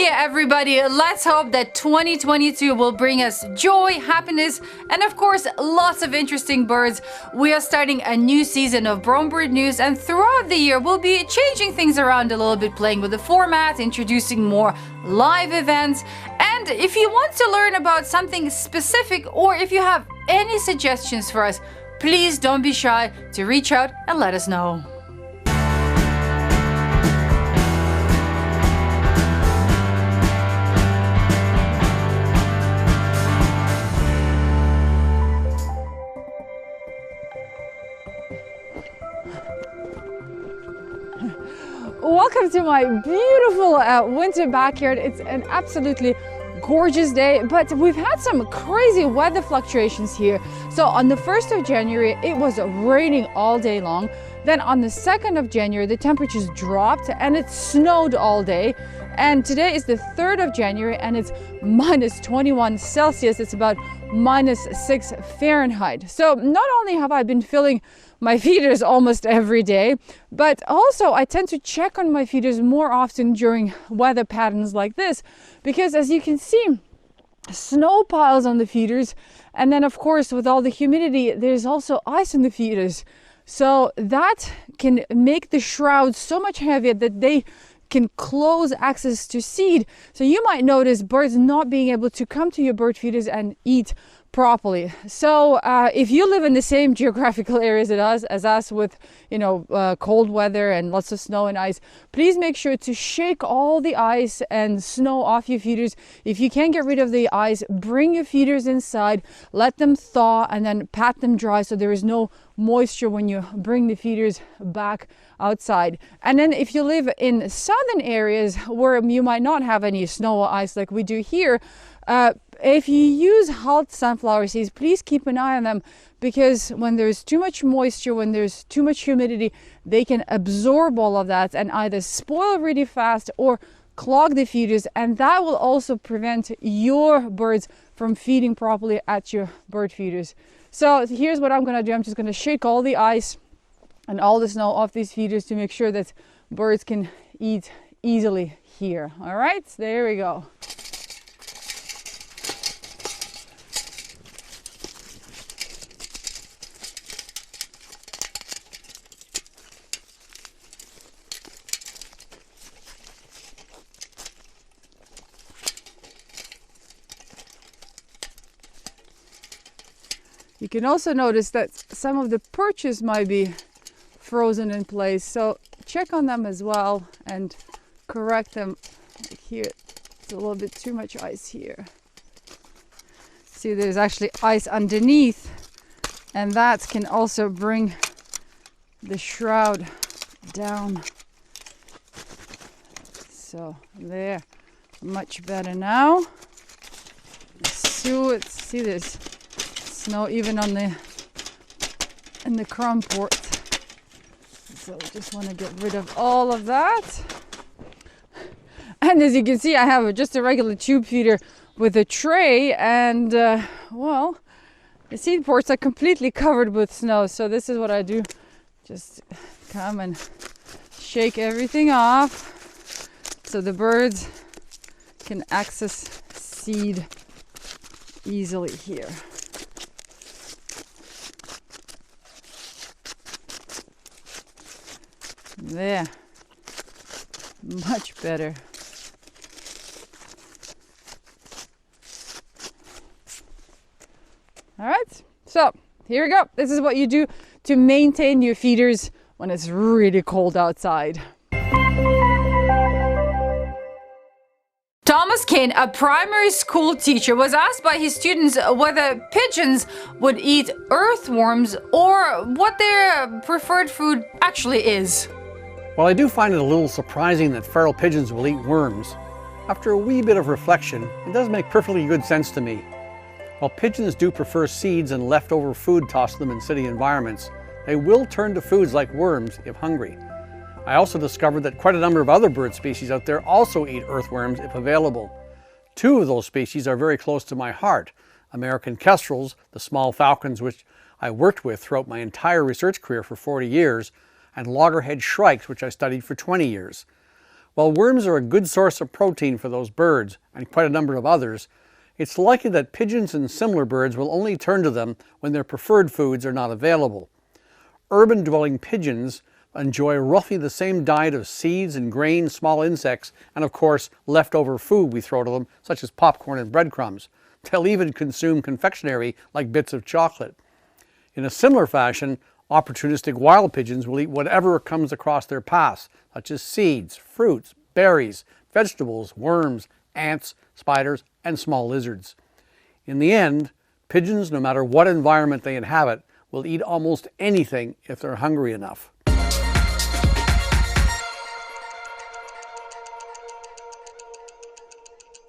Year, everybody. Let's hope that 2022 will bring us joy, happiness, and of course, lots of interesting birds. We are starting a new season of Brome Bird News, and throughout the year, we'll be changing things around a little bit, playing with the format, introducing more live events. And if you want to learn about something specific, or if you have any suggestions for us, please don't be shy to reach out and let us know. Welcome to my beautiful winter backyard. It's an absolutely gorgeous day, but we've had some crazy weather fluctuations here. So on the 1st of January, it was raining all day long. Then on the 2nd of January, the temperatures dropped and it snowed all day. And today is the 3rd of January and it's minus 21 Celsius. It's about minus 6 Fahrenheit. So not only have I been filling my feeders almost every day, but also I tend to check on my feeders more often during weather patterns like this, because as you can see, snow piles on the feeders, and then of course with all the humidity there's also ice in the feeders, so that can make the shrouds so much heavier that they can close access to seed. So you might notice birds not being able to come to your bird feeders and eat properly. So if you live in the same geographical areas as us with cold weather and lots of snow and ice, please make sure to shake all the ice and snow off your feeders. If you can't get rid of the ice, bring your feeders inside, let them thaw, and then pat them dry so there is no moisture when you bring the feeders back outside. And then if you live in southern areas where you might not have any snow or ice like we do here, if you use hulled sunflower seeds, please keep an eye on them, because when there's too much moisture, when there's too much humidity, they can absorb all of that and either spoil really fast or clog the feeders, and that will also prevent your birds from feeding properly at your bird feeders. So here's what I'm going to do. I'm just going to shake all the ice and all the snow off these feeders to make sure that birds can eat easily here. All right, there we go. You can also notice that some of the perches might be frozen in place, so check on them as well and correct them. Like here, it's a little bit too much ice here. See, there's actually ice underneath, and that can also bring the shroud down. So there, much better now. So see this snow even on in the crown port. So I just want to get rid of all of that. And as you can see, I have just a regular tube feeder with a tray, and well, the seed ports are completely covered with snow. So this is what I do. Just come and shake everything off so the birds can access seed easily here. There, much better. All right, so here we go. This is what you do to maintain your feeders when it's really cold outside. Thomas Kane, a primary school teacher, was asked by his students whether pigeons would eat earthworms or what their preferred food actually is. Well, I do find it a little surprising that feral pigeons will eat worms. After a wee bit of reflection, it does make perfectly good sense to me. While pigeons do prefer seeds and leftover food tossed to them in city environments, they will turn to foods like worms if hungry. I also discovered that quite a number of other bird species out there also eat earthworms if available. Two of those species are very close to my heart: American kestrels, the small falcons which I worked with throughout my entire research career for 40 years, and loggerhead shrikes, which I studied for 20 years. While worms are a good source of protein for those birds, and quite a number of others, it's likely that pigeons and similar birds will only turn to them when their preferred foods are not available. Urban-dwelling pigeons enjoy roughly the same diet of seeds and grain, small insects, and of course leftover food we throw to them, such as popcorn and breadcrumbs. They'll even consume confectionery like bits of chocolate. In a similar fashion, opportunistic wild pigeons will eat whatever comes across their paths, such as seeds, fruits, berries, vegetables, worms, ants, spiders, and small lizards. In the end, pigeons, no matter what environment they inhabit, will eat almost anything if they're hungry enough.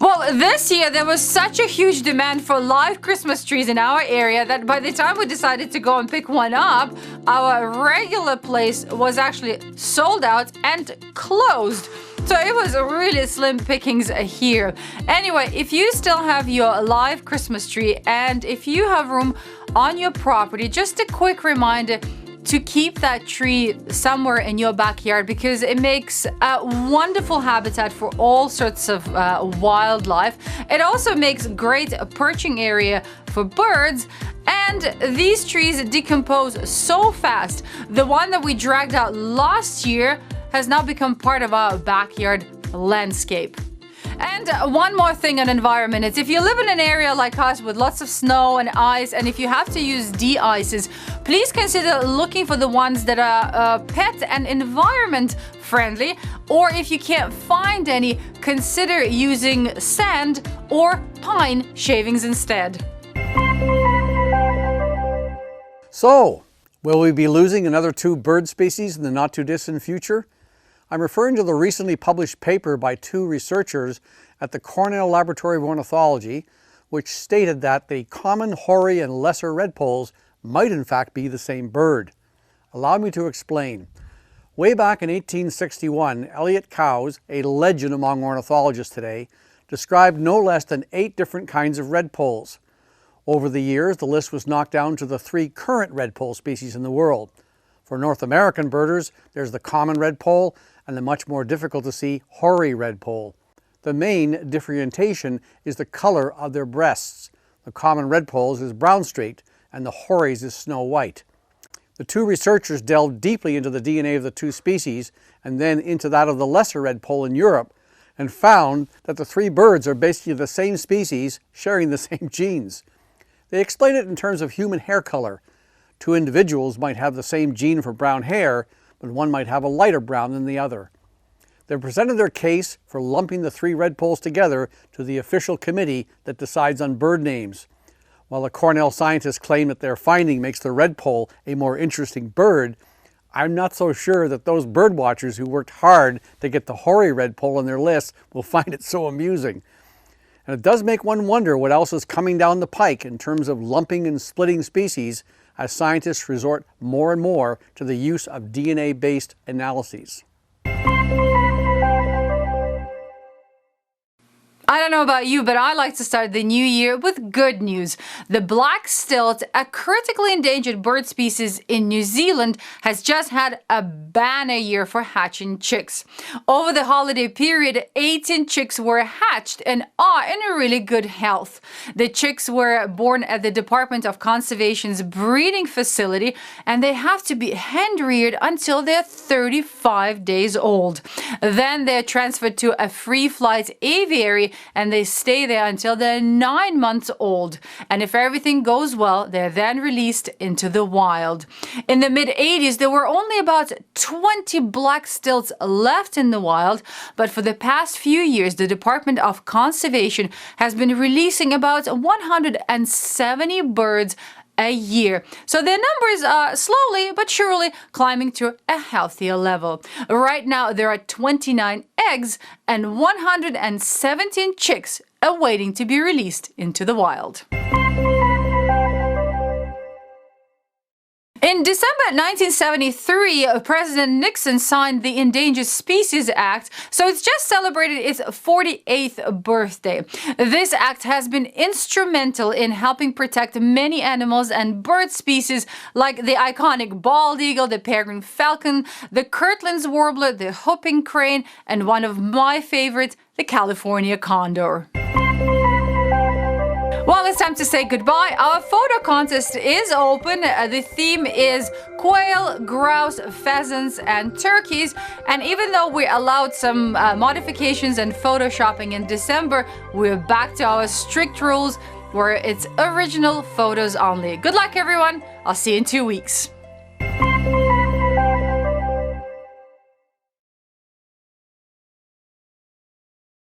Well, this year there was such a huge demand for live Christmas trees in our area that by the time we decided to go and pick one up, our regular place was actually sold out and closed. So it was a really slim pickings here. Anyway, if you still have your live Christmas tree and if you have room on your property, just a quick reminder to keep that tree somewhere in your backyard because it makes a wonderful habitat for all sorts of wildlife. It also makes great perching area for birds, and these trees decompose so fast. The one that we dragged out last year has now become part of our backyard landscape. And one more thing on environment is if you live in an area like us with lots of snow and ice, and if you have to use de-ices, please consider looking for the ones that are pet and environment friendly, or if you can't find any, consider using sand or pine shavings instead. So, will we be losing another 2 bird species in the not too distant future? I'm referring to the recently published paper by 2 researchers at the Cornell Laboratory of Ornithology, which stated that the common hoary and lesser redpolls might in fact be the same bird. Allow me to explain. Way back in 1861, Elliott Cowes, a legend among ornithologists today, described no less than 8 different kinds of redpolls. Over the years, the list was knocked down to the 3 current redpoll species in the world. For North American birders, there's the common redpoll and the much more difficult to see hoary redpoll. The main differentiation is the color of their breasts. The common redpolls is brown streaked and the hoaries is snow white. The 2 researchers delved deeply into the DNA of the 2 species and then into that of the lesser redpoll in Europe and found that the 3 birds are basically the same species sharing the same genes. They explained it in terms of human hair color. 2 individuals might have the same gene for brown hair, but one might have a lighter brown than the other. They presented their case for lumping the 3 redpolls together to the official committee that decides on bird names. While the Cornell scientists claim that their finding makes the redpoll a more interesting bird, I'm not so sure that those bird watchers who worked hard to get the hoary redpoll on their list will find it so amusing. And it does make one wonder what else is coming down the pike in terms of lumping and splitting species as scientists resort more and more to the use of DNA-based analyses. I don't know about you, but I like to start the new year with good news. The black stilt, a critically endangered bird species in New Zealand, has just had a banner year for hatching chicks. Over the holiday period, 18 chicks were hatched and are in a really good health. The chicks were born at the Department of Conservation's breeding facility, and they have to be hand-reared until they're 35 days old. Then they're transferred to a free-flight aviary and they stay there until they're 9 months old. And if everything goes well, they're then released into the wild. In the mid-80s, there were only about 20 black stilts left in the wild, but for the past few years, the Department of Conservation has been releasing about 170 birds a year. So their numbers are slowly but surely climbing to a healthier level. Right now, there are 29 eggs and 117 chicks awaiting to be released into the wild. In December 1973, President Nixon signed the Endangered Species Act, so it's just celebrated its 48th birthday. This act has been instrumental in helping protect many animals and bird species like the iconic bald eagle, the peregrine falcon, the Kirtland's warbler, the whooping crane, and one of my favorites, the California condor. Well, it's time to say goodbye. Our photo contest is open. The theme is quail, grouse, pheasants, and turkeys. And even though we allowed some modifications and photoshopping in December, we're back to our strict rules where it's original photos only. Good luck, everyone. I'll see you in 2 weeks.